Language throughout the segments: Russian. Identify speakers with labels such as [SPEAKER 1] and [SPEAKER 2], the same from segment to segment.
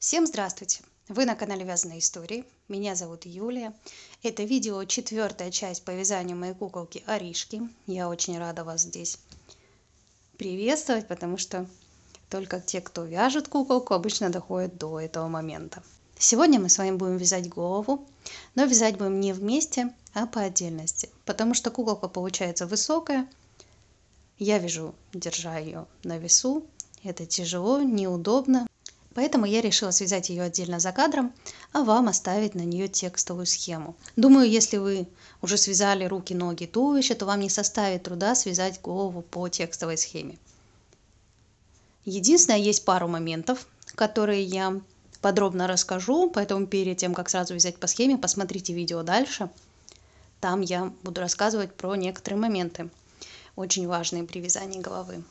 [SPEAKER 1] Всем здравствуйте! Вы на канале Вязаные истории. Меня зовут Юлия. Это видео 4-я часть по вязанию моей куколки Аришки. Я очень рада вас здесь приветствовать, потому что только те, кто вяжет куколку, обычно доходят до этого момента. Сегодня мы с вами будем вязать голову, но вязать будем не вместе, а по отдельности, потому что куколка получается высокая. Я вяжу, держа ее на весу. Это тяжело, неудобно. Поэтому я решила связать ее отдельно за кадром, а вам оставить на нее текстовую схему. Думаю, если вы уже связали руки, ноги, туловище, то вам не составит труда связать голову по текстовой схеме. Единственное, есть пару моментов, которые я подробно расскажу, поэтому перед тем, как сразу вязать по схеме, посмотрите видео дальше. Там я буду рассказывать про некоторые моменты, очень важные при вязании головы.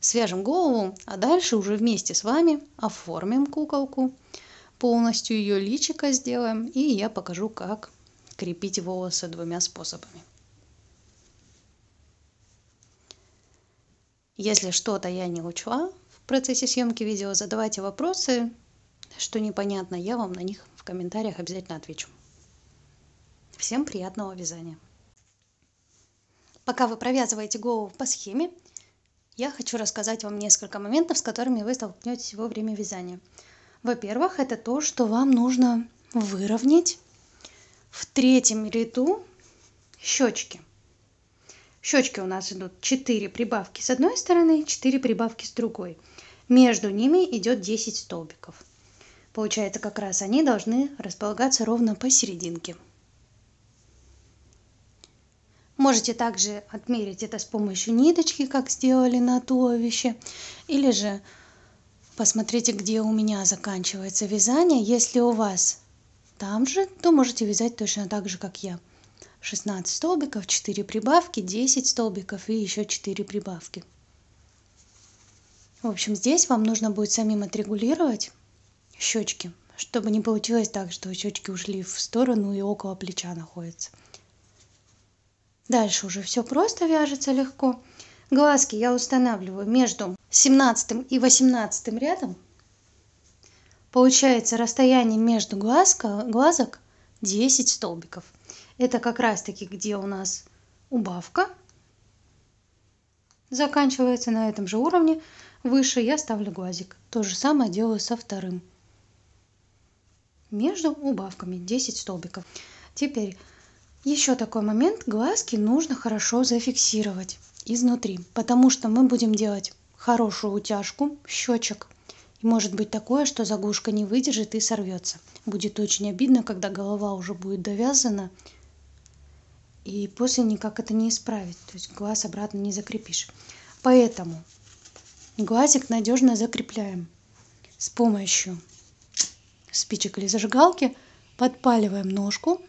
[SPEAKER 1] Свяжем голову, а дальше уже вместе с вами оформим куколку, полностью ее личико сделаем, и я покажу, как крепить волосы двумя способами. Если что-то я не учла в процессе съемки видео, задавайте вопросы, что непонятно, я вам на них в комментариях обязательно отвечу. Всем приятного вязания! Пока вы провязываете голову по схеме, я хочу рассказать вам несколько моментов, с которыми вы столкнетесь во время вязания. Во-первых, это то, что вам нужно выровнять в 3-м ряду щечки. Щечки у нас идут 4 прибавки с одной стороны, 4 прибавки с другой. Между ними идет 10 столбиков. Получается, как раз они должны располагаться ровно посерединке. Можете также отмерить это с помощью ниточки, как сделали на туловище, или же посмотрите, где у меня заканчивается вязание. Если у вас там же, то можете вязать точно так же, как я. 16 столбиков, 4 прибавки, 10 столбиков и еще 4 прибавки. В общем, здесь вам нужно будет самим отрегулировать щечки, чтобы не получилось так, что щечки ушли в сторону и около плеча находятся. Дальше уже все просто вяжется легко. Глазки я устанавливаю между 17 и 18 рядом. Получается расстояние между глазок 10 столбиков. Это как раз таки, где у нас убавка заканчивается на этом же уровне. Выше я ставлю глазик. То же самое делаю со вторым. Между убавками 10 столбиков. Теперь еще такой момент, глазки нужно хорошо зафиксировать изнутри, потому что мы будем делать хорошую утяжку щечек. И может быть такое, что заглушка не выдержит и сорвется. Будет очень обидно, когда голова уже будет довязана, и после никак это не исправить, то есть глаз обратно не закрепишь. Поэтому глазик надежно закрепляем с помощью спичек или зажигалки, подпаливаем ножку.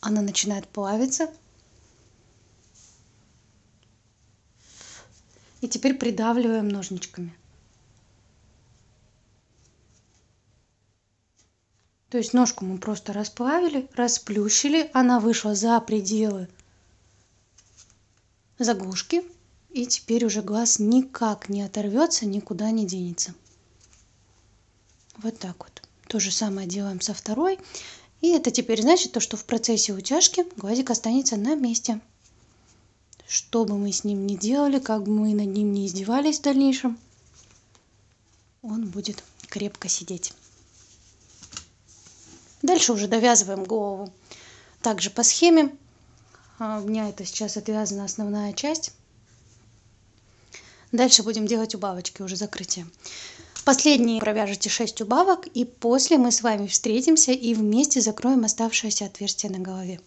[SPEAKER 1] Она начинает плавиться. И теперь придавливаем ножничками. То есть ножку мы просто расплавили, расплющили. Она вышла за пределы заглушки. И теперь уже глаз никак не оторвется, никуда не денется. Вот так вот. То же самое делаем со второй. И это теперь значит, что в процессе утяжки глазик останется на месте. Что бы мы с ним ни делали, как бы мы над ним не издевались в дальнейшем, он будет крепко сидеть. Дальше уже довязываем голову также по схеме. У меня это сейчас отвязана основная часть. Дальше будем делать убавочки, уже закрытие. Последние провяжите 6 убавок, и после мы с вами встретимся и вместе закроем оставшееся отверстие на голове.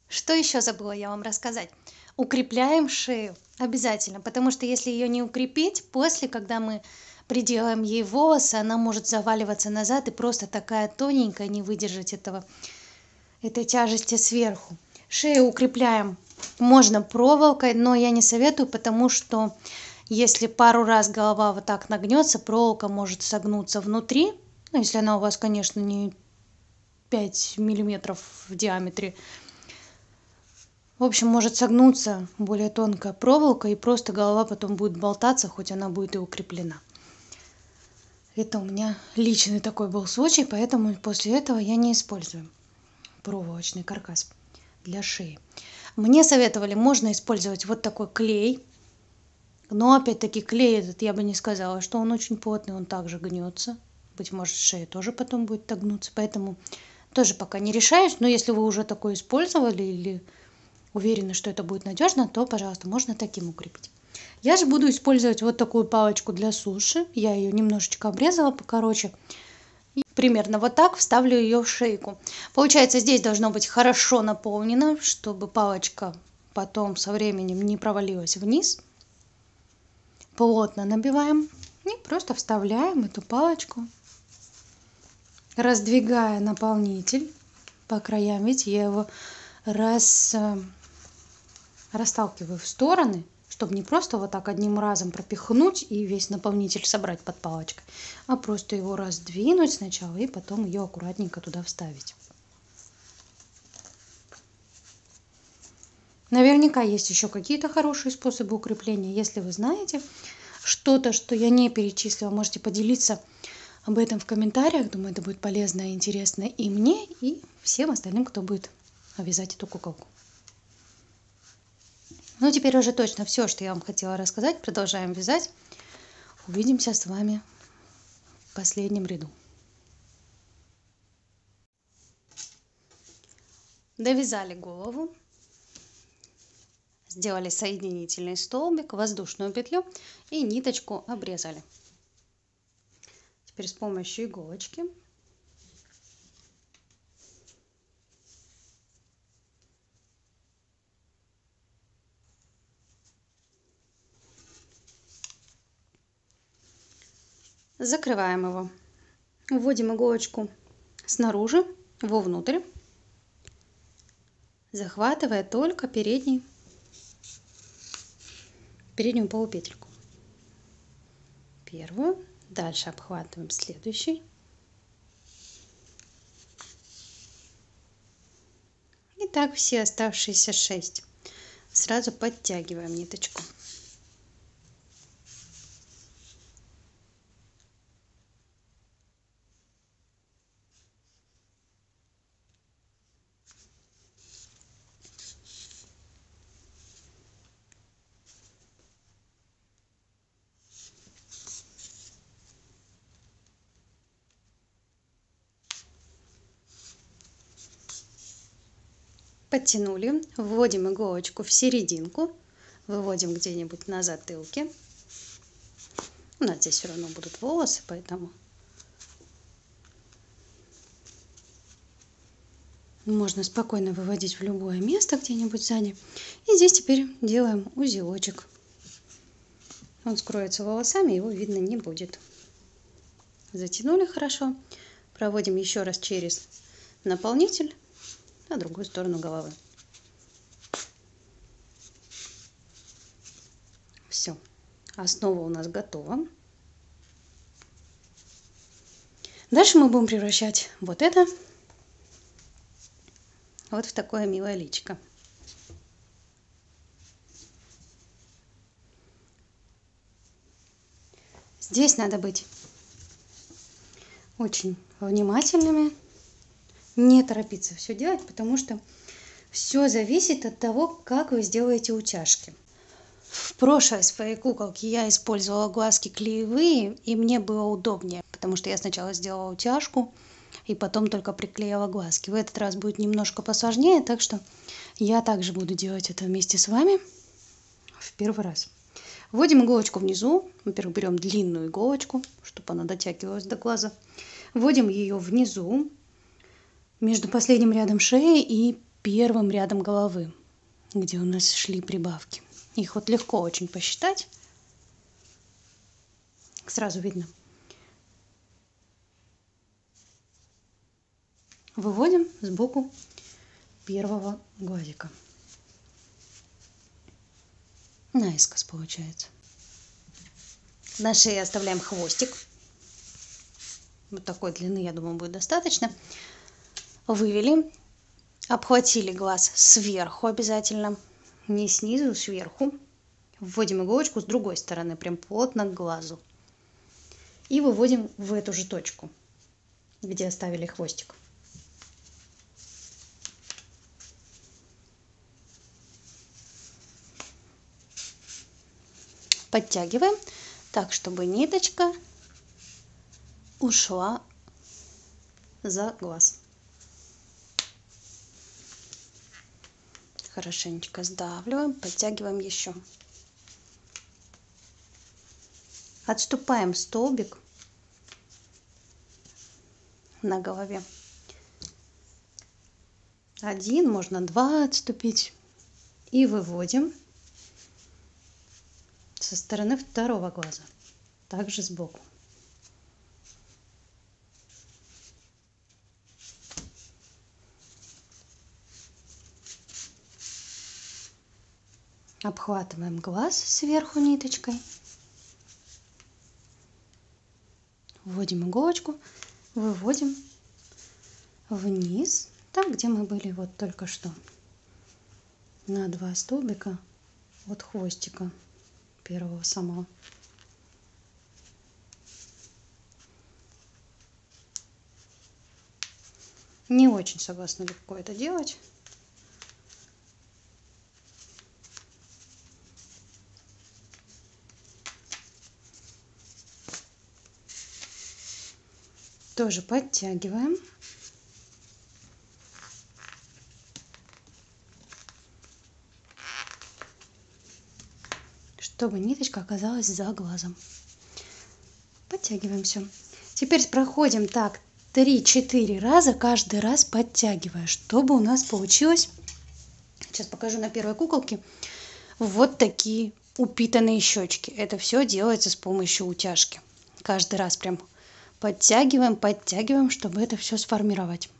[SPEAKER 1] Что еще забыла я вам рассказать? Укрепляем шею обязательно, потому что если ее не укрепить, после, когда мы приделаем ей волосы, она может заваливаться назад и просто такая тоненькая, не выдержать этой тяжести сверху. Шею укрепляем можно проволокой, но я не советую, потому что если пару раз голова вот так нагнется, проволока может согнуться внутри. Ну, если она у вас, конечно, не 5 миллиметров в диаметре. В общем, может согнуться более тонкая проволока, и просто голова потом будет болтаться, хоть она будет и укреплена. Это у меня личный такой был случай, поэтому после этого я не использую проволочный каркас для шеи. Мне советовали, можно использовать вот такой клей. Но опять-таки клей этот, я бы не сказала, что он очень плотный, он также гнется. Быть может, шея тоже потом будет так гнуться, поэтому тоже пока не решаюсь. Но если вы уже такой использовали или уверены, что это будет надежно, то, пожалуйста, можно таким укрепить. Я же буду использовать вот такую палочку для суши. Я ее немножечко обрезала покороче. И примерно вот так вставлю ее в шейку. Получается, здесь должно быть хорошо наполнено, чтобы палочка потом со временем не провалилась вниз. Плотно набиваем и просто вставляем эту палочку, раздвигая наполнитель по краям. Видите, я его расталкиваю в стороны, чтобы не просто вот так одним разом пропихнуть и весь наполнитель собрать под палочкой, а просто его раздвинуть сначала и потом ее аккуратненько туда вставить. Наверняка есть еще какие-то хорошие способы укрепления. Если вы знаете что-то, что я не перечислила, можете поделиться об этом в комментариях. Думаю, это будет полезно и интересно и мне, и всем остальным, кто будет вязать эту куколку. Ну, теперь уже точно все, что я вам хотела рассказать. Продолжаем вязать. Увидимся с вами в последнем ряду. Довязали голову. Сделали соединительный столбик, воздушную петлю и ниточку обрезали. Теперь с помощью иголочки закрываем его. Вводим иголочку снаружи, вовнутрь, захватывая только переднюю полупетельку. Первую. Дальше обхватываем следующий. И так все оставшиеся 6. Сразу подтягиваем ниточку. Подтянули, вводим иголочку в серединку, выводим где-нибудь на затылке. У нас здесь все равно будут волосы, поэтому можно спокойно выводить в любое место где-нибудь сзади. И здесь теперь делаем узелочек. Он скроется волосами, его видно не будет. Затянули хорошо. Проводим еще раз через наполнитель на другую сторону головы. Все, основа у нас готова. Дальше мы будем превращать вот это вот в такое милое личико. Здесь надо быть очень внимательными, не торопиться все делать, потому что все зависит от того, как вы сделаете утяжки. В прошлой своей куколке я использовала глазки клеевые, и мне было удобнее, потому что я сначала сделала утяжку и потом только приклеила глазки. В этот раз будет немножко посложнее, так что я также буду делать это вместе с вами в первый раз. Вводим иголочку внизу. Во-первых, берем длинную иголочку, чтобы она дотягивалась до глаза. Вводим ее внизу, между последним рядом шеи и первым рядом головы, где у нас шли прибавки. Их вот легко очень посчитать. Сразу видно. Выводим сбоку первого глазика. Наискось получается. На шее оставляем хвостик. Вот такой длины, я думаю, будет достаточно. Вывели. Обхватили глаз сверху обязательно, не снизу, сверху. Вводим иголочку с другой стороны, прям плотно к глазу. И выводим в эту же точку, где оставили хвостик. Подтягиваем так, чтобы ниточка ушла за глаз. Хорошенечко сдавливаем, подтягиваем еще. Отступаем столбик на голове. 1, можно 2 отступить. И выводим со стороны второго глаза, также сбоку. Обхватываем глаз сверху ниточкой. Вводим иголочку, выводим вниз, там, где мы были вот только что. На 2 столбика от хвостика первого самого. Не очень согласна легко это делать. Тоже подтягиваем. Чтобы ниточка оказалась за глазом. Подтягиваем все. Теперь проходим так 3-4 раза, каждый раз подтягивая, чтобы у нас получилось, сейчас покажу на первой куколке, вот такие упитанные щечки. Это все делается с помощью утяжки. Каждый раз прям подтягиваем, подтягиваем, чтобы это все сформировать.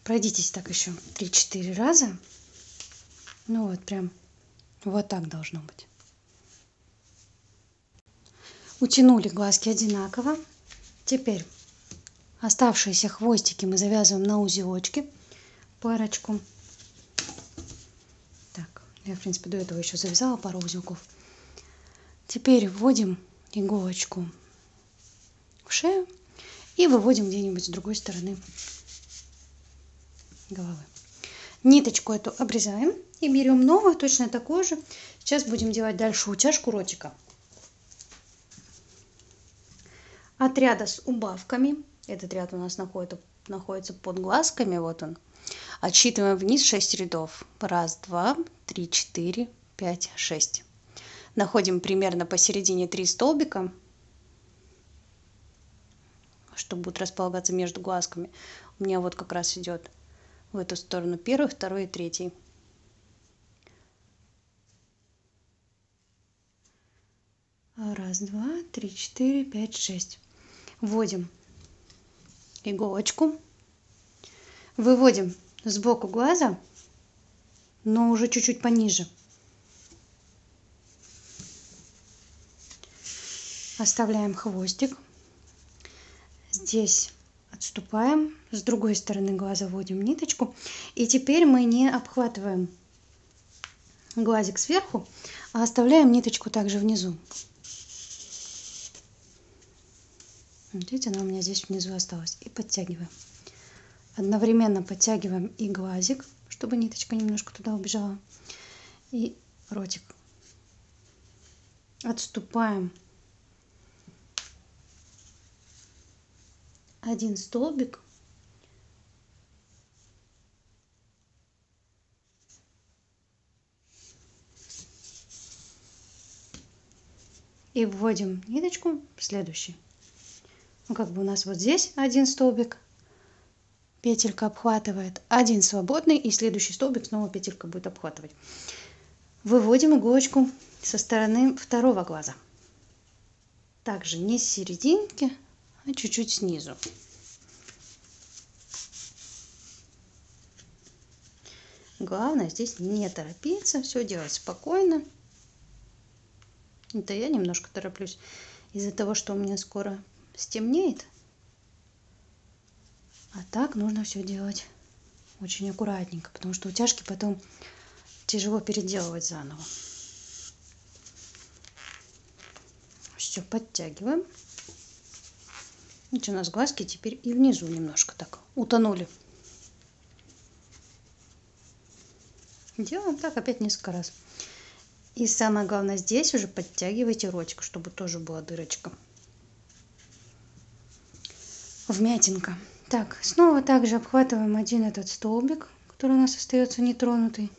[SPEAKER 1] Пройдитесь так еще 3-4 раза. Ну вот прям вот так должно быть. Утянули глазки одинаково. Теперь оставшиеся хвостики мы завязываем на узелочки. Парочку. Так, я в принципе до этого еще завязала пару узелков. Теперь вводим иголочку в шею и выводим где-нибудь с другой стороны головы. Ниточку эту обрезаем и берем новую, точно такую же. Сейчас будем делать дальше утяжку ротика. От ряда с убавками, этот ряд у нас находится под глазками, вот он. Отсчитываем вниз 6 рядов. 1, 2, 3, 4, 5, 6. Находим примерно посередине 3 столбика, что будет располагаться между глазками. У меня вот как раз идет в эту сторону первый, второй и третий. Раз, два, три, четыре, пять, 6. Вводим иголочку, выводим сбоку глаза, но уже чуть-чуть пониже. Оставляем хвостик. Здесь отступаем, с другой стороны глаза вводим ниточку. И теперь мы не обхватываем глазик сверху, а оставляем ниточку также внизу. Видите, она у меня здесь внизу осталась. И подтягиваем. Одновременно подтягиваем и глазик, чтобы ниточка немножко туда убежала. И ротик. Отступаем 1 столбик. И вводим ниточку в следующий. Ну, как бы у нас вот здесь 1 столбик, петелька обхватывает, 1 свободный, и следующий столбик снова петелька будет обхватывать. Выводим иголочку со стороны второго глаза. Также не с серединки, а чуть-чуть снизу. Главное здесь не торопиться, все делать спокойно. Это я немножко тороплюсь из-за того, что у меня скоро стемнеет. А так нужно все делать очень аккуратненько, потому что утяжки потом тяжело переделывать заново. Все, подтягиваем. Видите, у нас глазки теперь и внизу немножко так утонули. Делаем так опять несколько раз. И самое главное, здесь уже подтягивайте ротик, чтобы тоже была дырочка. Вмятинка. Так, снова также обхватываем один этот столбик, который у нас остается нетронутый.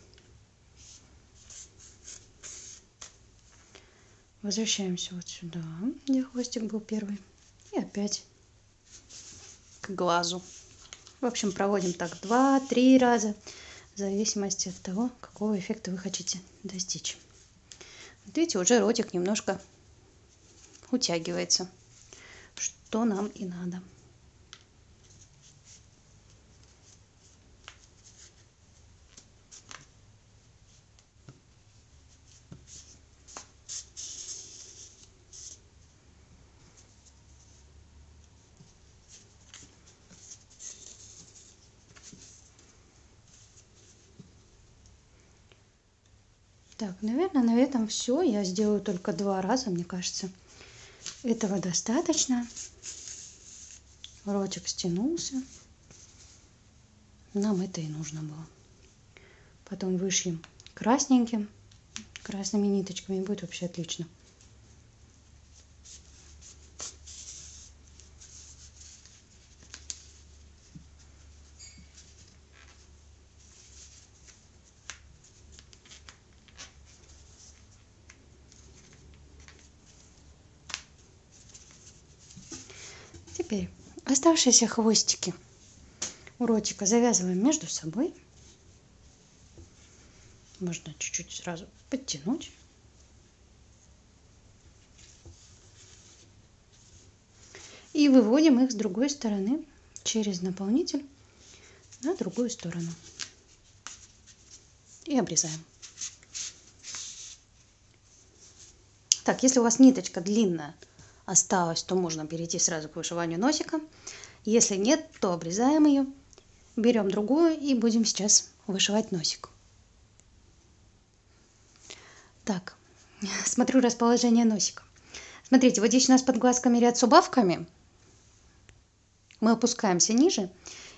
[SPEAKER 1] Возвращаемся вот сюда, где хвостик был первый. И опять к глазу. В общем, проводим так 2-3 раза, в зависимости от того, какого эффекта вы хотите достичь. Вот видите, уже ротик немножко утягивается, что нам и надо. Так, наверное, на этом все. Я сделаю только 2 раза, мне кажется. Этого достаточно. Ротик стянулся. Нам это и нужно было. Потом вышьем красненьким, красными ниточками. Будет вообще отлично. Теперь оставшиеся хвостики у ротика завязываем между собой. Можно чуть-чуть сразу подтянуть. И выводим их с другой стороны через наполнитель на другую сторону. И обрезаем. Так, если у вас ниточка длинная осталась, то можно перейти сразу к вышиванию носика. Если нет, то обрезаем ее, берем другую и будем сейчас вышивать носик. Так, смотрю расположение носика. Смотрите, вот здесь у нас под глазками ряд с убавками. Мы опускаемся ниже.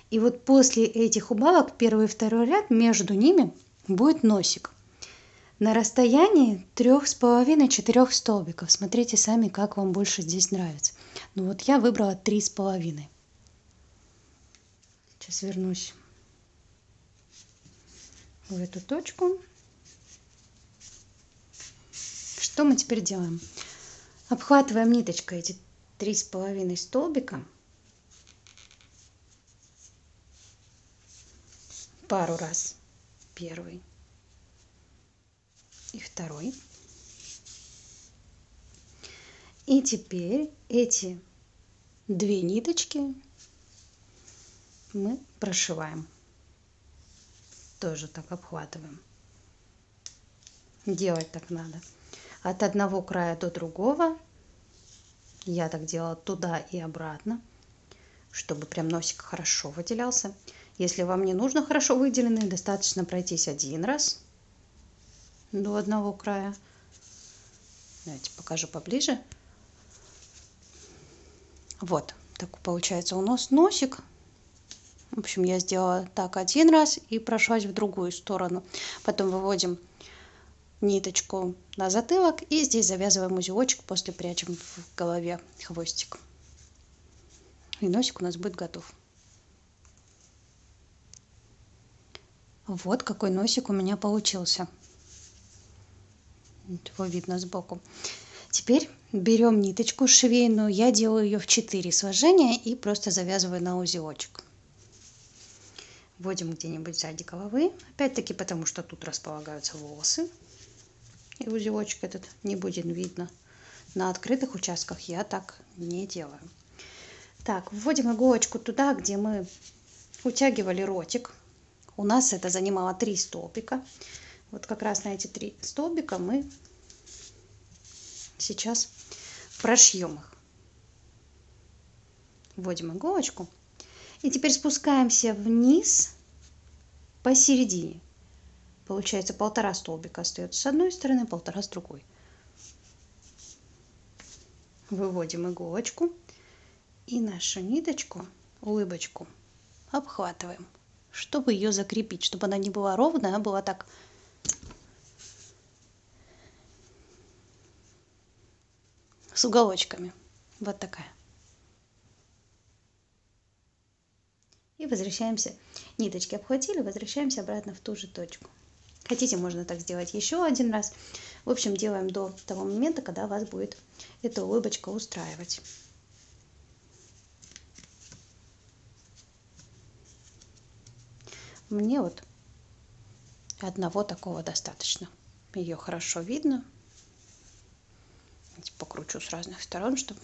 [SPEAKER 1] И вот после этих убавок, первый и второй ряд, между ними будет носик. На расстоянии 3,5-4 столбиков. Смотрите сами, как вам больше здесь нравится. Ну вот я выбрала 3,5. Сейчас вернусь в эту точку. Что мы теперь делаем? Обхватываем ниточкой эти 3,5 столбика. Пару раз. Первый и второй. И теперь эти 2 ниточки мы прошиваем. Тоже так обхватываем. Делать так надо. От одного края до другого. Я так делала туда и обратно, чтобы прям носик хорошо выделялся. Если вам не нужно хорошо выделенный, достаточно пройтись один раз до одного края. Давайте покажу поближе. Вот, так получается у нас носик. В общем, я сделала так один раз и прошлась в другую сторону. Потом выводим ниточку на затылок и здесь завязываем узелочек, после прячем в голове хвостик. И носик у нас будет готов. Вот какой носик у меня получился. Его видно сбоку. Теперь берем ниточку швейную, я делаю ее в 4 сложения и просто завязываю на узелочек. Вводим где-нибудь сзади головы, опять-таки потому что тут располагаются волосы. И узелочек этот не будет видно. На открытых участках я так не делаю. Так, вводим иголочку туда, где мы утягивали ротик. У нас это занимало 3 столбика. Вот как раз на эти 3 столбика мы сейчас прошьем их. Вводим иголочку И теперь спускаемся вниз посередине. Получается 1,5 столбика остается с одной стороны, 1,5 с другой. Выводим иголочку и нашу ниточку, улыбочку, обхватываем, чтобы ее закрепить, чтобы она не была ровная, а была так с уголочками. Вот такая. И возвращаемся, ниточки обхватили, возвращаемся обратно в ту же точку. Хотите, можно так сделать еще один раз. В общем, делаем до того момента, когда вас будет эта улыбочка устраивать. Мне вот одного такого достаточно. Ее хорошо видно. Покручу с разных сторон, чтобы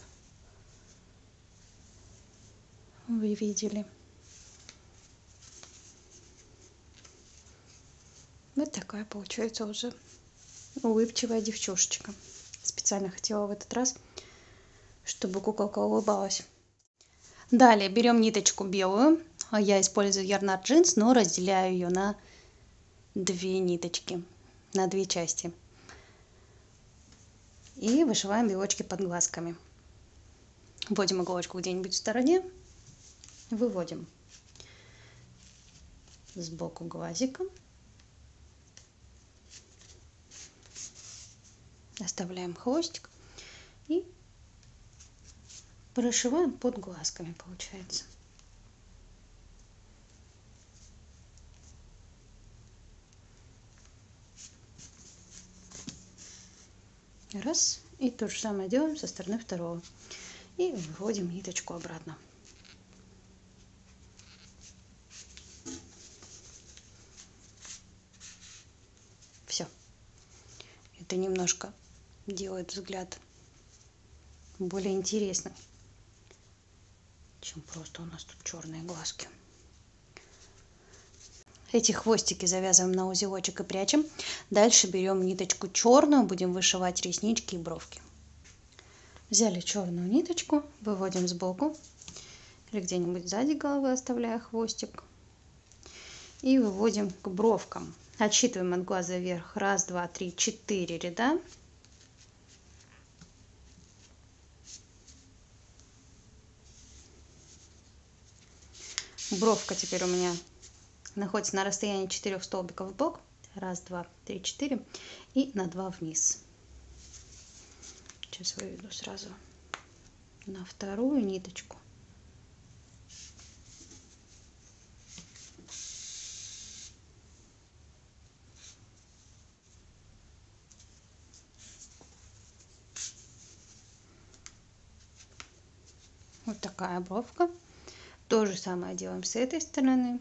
[SPEAKER 1] вы видели. Вот такая получается уже улыбчивая девчушечка. Специально хотела в этот раз, чтобы куколка улыбалась. Далее берем ниточку белую. Я использую Yarnart Jeans, но разделяю ее на 2 ниточки, на 2 части. И вышиваем белочки под глазками. Вводим иголочку где-нибудь в стороне. Выводим сбоку глазиком. Оставляем хвостик и прошиваем под глазками, получается. Раз. И то же самое делаем со стороны второго. И вводим ниточку обратно. Все. Это немножко делает взгляд более интересным, чем просто у нас тут черные глазки. Эти хвостики завязываем на узелочек и прячем. Дальше берем ниточку черную, будем вышивать реснички и бровки. Взяли черную ниточку, выводим сбоку или где-нибудь сзади головы, оставляя хвостик. И выводим к бровкам. Отсчитываем от глаза вверх. 1, 2, 3, 4 ряда. Бровка теперь у меня находится на расстоянии 4 столбиков в бок. 1, 2, 3, 4 и на 2 вниз. Сейчас выведу сразу на вторую ниточку. Вот такая бровка. То же самое делаем с этой стороны.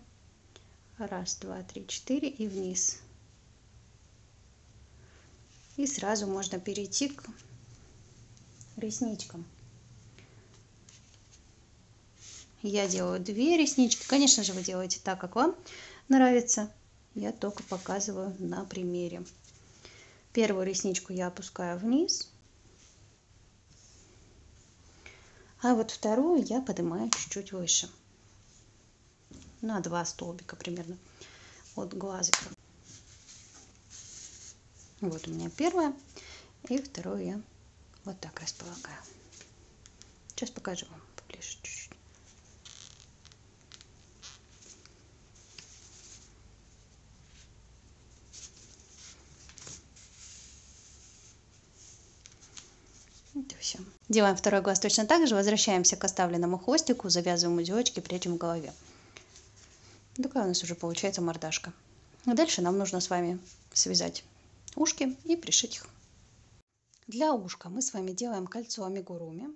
[SPEAKER 1] 1, 2, 3, 4 и вниз. И сразу можно перейти к ресничкам. Я делаю 2 реснички. Конечно же, вы делаете так, как вам нравится. Я только показываю на примере. Первую ресничку я опускаю вниз. А вот вторую я поднимаю чуть-чуть выше. На 2 столбика примерно от глазика. Вот у меня первая. И вторую я вот так располагаю. Сейчас покажу вам поближе чуть-чуть. Это все. Делаем второй глаз точно так же. Возвращаемся к оставленному хвостику, завязываем узелочки, прячем в голове. Такая у нас уже получается мордашка. Дальше нам нужно с вами связать ушки и пришить их. Для ушка мы с вами делаем кольцо амигуруми.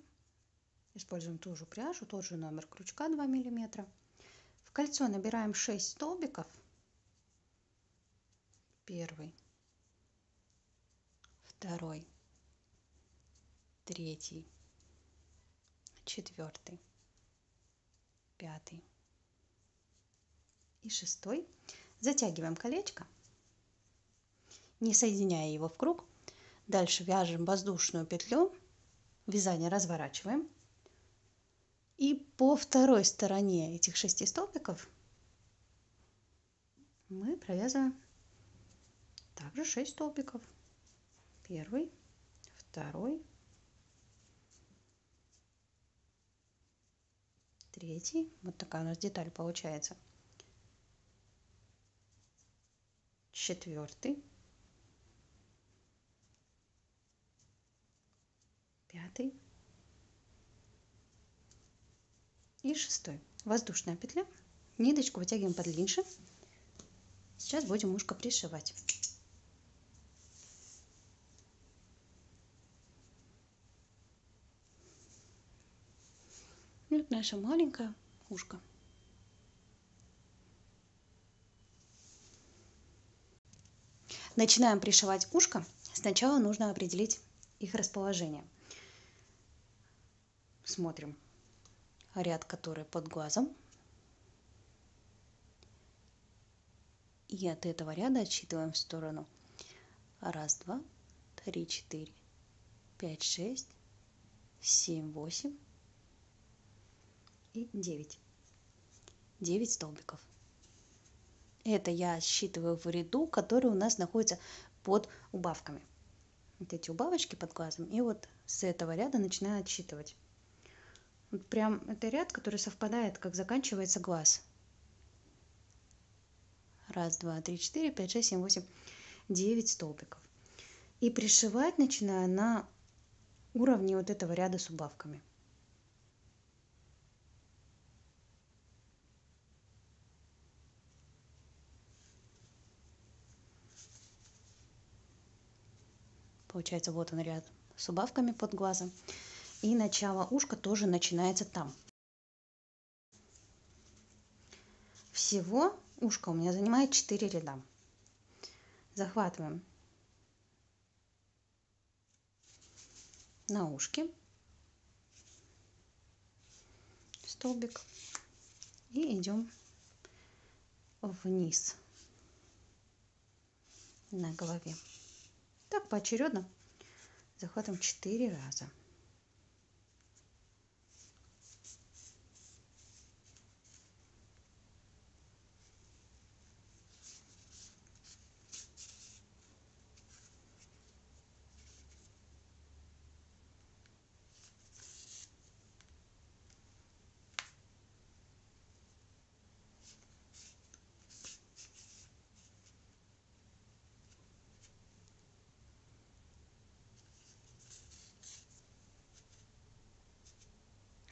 [SPEAKER 1] Используем ту же пряжу, тот же номер крючка 2 мм. В кольцо набираем 6 столбиков. Первый, второй, третий, четвертый, пятый и шестой. Затягиваем колечко, не соединяя его в круг. Дальше вяжем воздушную петлю, вязание разворачиваем И по второй стороне этих 6 столбиков мы провязываем также 6 столбиков. Первый, второй, третий. Вот такая у нас деталь получается. Четвертый, пятый и шестой. Воздушная петля. Ниточку вытягиваем подлиннее. Сейчас будем ушко пришивать. Вот наше маленькое ушко. Начинаем пришивать ушко. Сначала нужно определить их расположение. Смотрим ряд, который под глазом. И от этого ряда отсчитываем в сторону. 1, 2, 3, 4, 5, 6, 7, 8 и 9. 9 столбиков. Это я отсчитываю в ряду, который у нас находится под убавками. Вот эти убавочки под глазом. И вот с этого ряда начинаю отсчитывать. Вот прям это ряд, который совпадает, как заканчивается глаз. 1, 2, 3, 4, 5, 6, 7, 8, 9 столбиков. И пришивать начинаю на уровне вот этого ряда с убавками. Получается, вот он ряд с убавками под глазом. И начало ушка тоже начинается там. Всего ушко у меня занимает 4 ряда. Захватываем на ушке столбик и идем вниз на голове. Так поочередно захватываем 4 раза.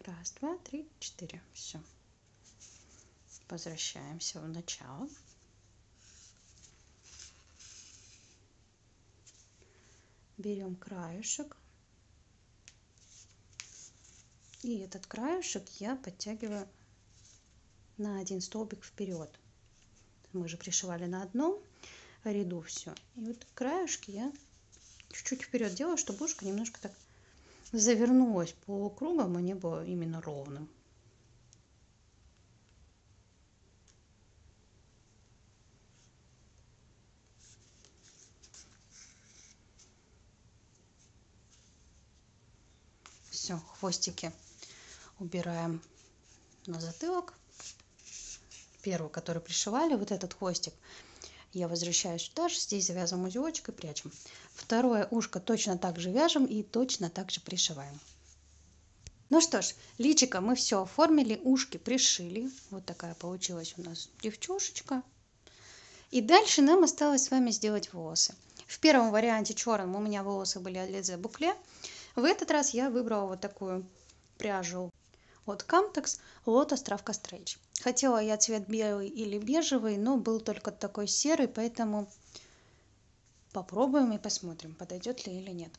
[SPEAKER 1] Раз, два, три, 4. Все. Возвращаемся в начало. Берем краешек. И этот краешек я подтягиваю на один столбик вперед. Мы же пришивали на одном ряду все. И вот краешки я чуть-чуть вперед делаю, чтобы ушко немножко так завернулось полукругом, и не было именно ровным. Все, хвостики убираем на затылок. Первый, который пришивали, вот этот хвостик, я возвращаю сюда же, здесь завязываем узелочек и прячем. Второе ушко точно так же вяжем и точно так же пришиваем. Ну что ж, личико мы все оформили, ушки пришили. Вот такая получилась у нас девчушечка. И дальше нам осталось с вами сделать волосы. В первом варианте черном у меня волосы были Alize Boucle. В этот раз я выбрала вот такую пряжу от Camtex Lotus Travka Stretch. Хотела я цвет белый или бежевый, но был только такой серый, поэтому попробуем и посмотрим, подойдет ли или нет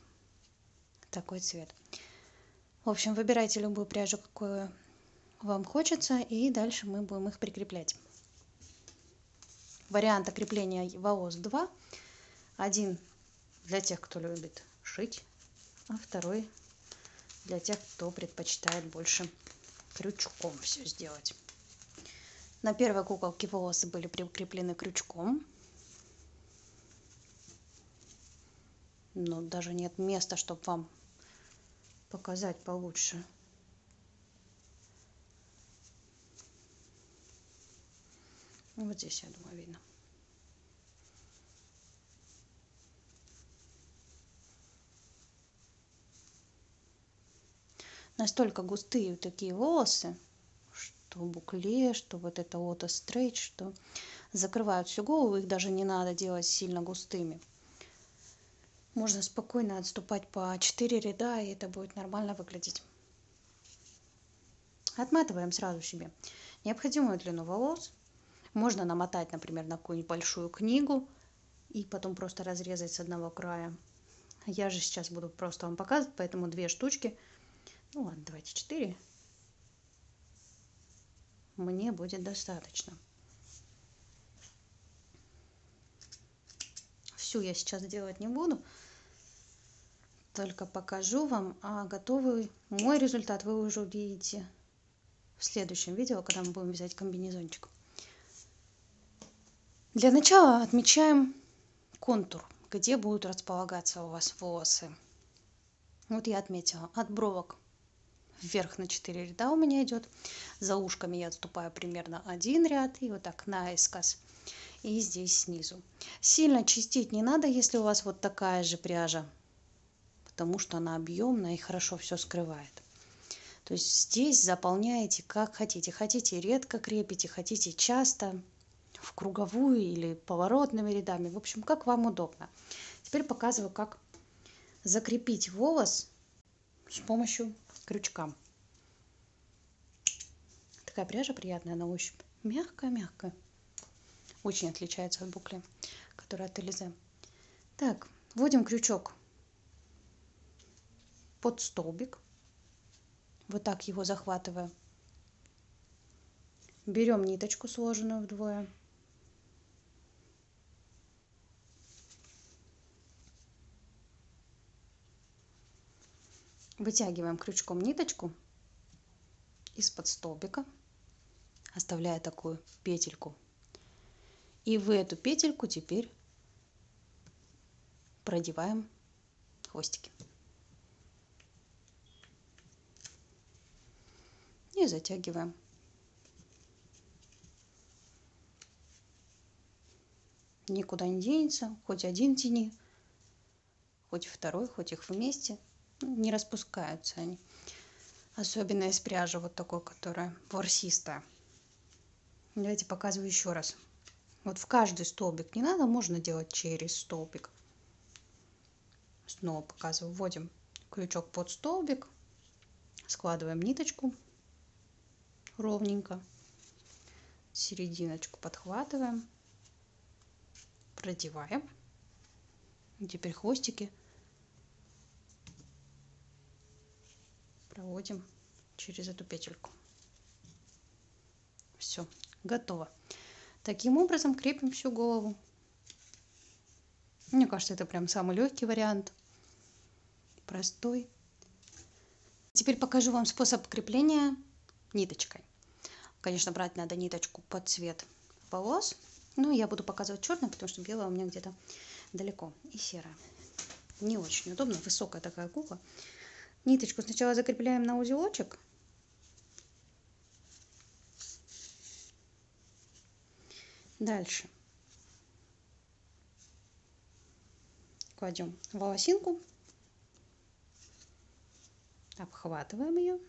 [SPEAKER 1] такой цвет. В общем, выбирайте любую пряжу, какую вам хочется, и дальше мы будем их прикреплять. Варианта крепления волос 2. Один для тех, кто любит шить, а второй для тех, кто предпочитает больше крючком все сделать. На первой куколке волосы были прикреплены крючком. Но даже нет места, чтобы вам показать получше. Вот здесь, я думаю, видно. Настолько густые такие волосы, что букле, что вот это вот стрейт, что закрывают всю голову, их даже не надо делать сильно густыми. Можно спокойно отступать по 4 ряда, и это будет нормально выглядеть. Отматываем сразу себе необходимую длину волос. Можно намотать, например, на какую-нибудь большую книгу и потом просто разрезать с одного края. Я же сейчас буду просто вам показывать, поэтому 2 штучки. Ну ладно, давайте 4. Мне будет достаточно. Всю я сейчас делать не буду. Только покажу вам, а готовый мой результат вы уже увидите в следующем видео, когда мы будем вязать комбинезончик. Для начала отмечаем контур, где будут располагаться у вас волосы. Вот я отметила от бровок вверх на 4 ряда у меня идет. За ушками я отступаю примерно 1 ряд и вот так наискось. И здесь снизу. Сильно чистить не надо, если у вас вот такая же пряжа, потому что она объемная и хорошо все скрывает. То есть здесь заполняете как хотите. Хотите редко крепите, хотите часто, в круговую или поворотными рядами. В общем, как вам удобно. Теперь показываю, как закрепить волос с помощью крючка. Такая пряжа приятная на ощупь. Мягкая-мягкая. Очень отличается от букле, которая от Элизе. Так, вводим крючок под столбик. Вот так его захватывая. Берем ниточку, сложенную вдвое. Вытягиваем крючком ниточку из-под столбика, оставляя такую петельку. И в эту петельку теперь продеваем хвостики. И затягиваем. Никуда не денется, хоть один тяни, хоть второй, хоть их вместе. Не распускаются они. Особенно из пряжи вот такой, которая ворсистая. Давайте показываю еще раз. Вот в каждый столбик не надо, можно делать через столбик. Снова показываю. Вводим крючок под столбик, складываем ниточку ровненько, серединочку подхватываем, продеваем. И теперь хвостики проводим через эту петельку. Все, готово. Таким образом крепим всю голову. Мне кажется, это прям самый легкий вариант. Простой. Теперь покажу вам способ крепления ниточкой. Конечно, брать надо ниточку под цвет волос. Но я буду показывать черную, потому что белая у меня где-то далеко. И серая. Не очень удобно. Высокая такая кукла. Ниточку сначала закрепляем на узелочек. Дальше кладем волосинку, обхватываем ее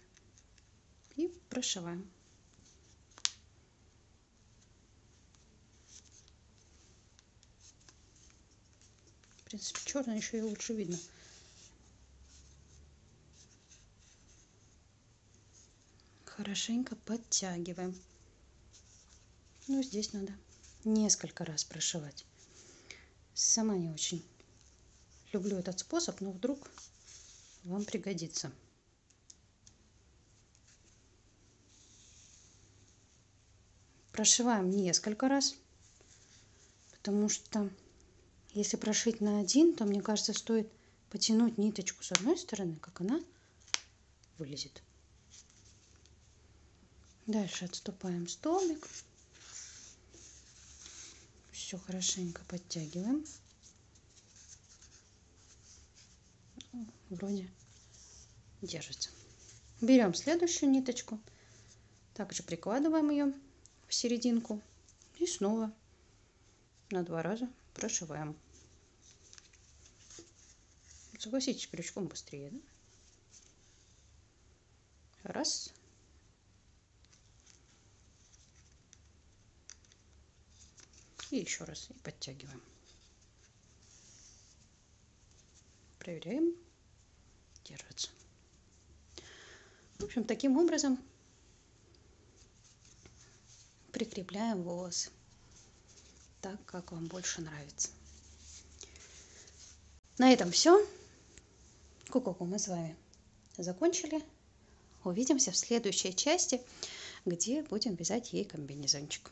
[SPEAKER 1] и прошиваем. В принципе, черная еще и лучше видно. Хорошенько подтягиваем. Ну, здесь надо несколько раз прошивать. Сама не очень люблю этот способ, но вдруг вам пригодится. Прошиваем несколько раз, потому что если прошить на один, то, мне кажется, стоит потянуть ниточку с одной стороны, как она вылезет. Дальше отступаем столбик. Все хорошенько подтягиваем. Вроде держится. Берем следующую ниточку. Также прикладываем ее в серединку И снова на 2 раза прошиваем. Согласитесь, крючком быстрее, да? Раз. И еще раз. И подтягиваем. Проверяем. Держится. В общем, таким образом прикрепляем волосы так, как вам больше нравится. На этом все. Куколку мы с вами закончили. Увидимся в следующей части, где будем вязать ей комбинезончик.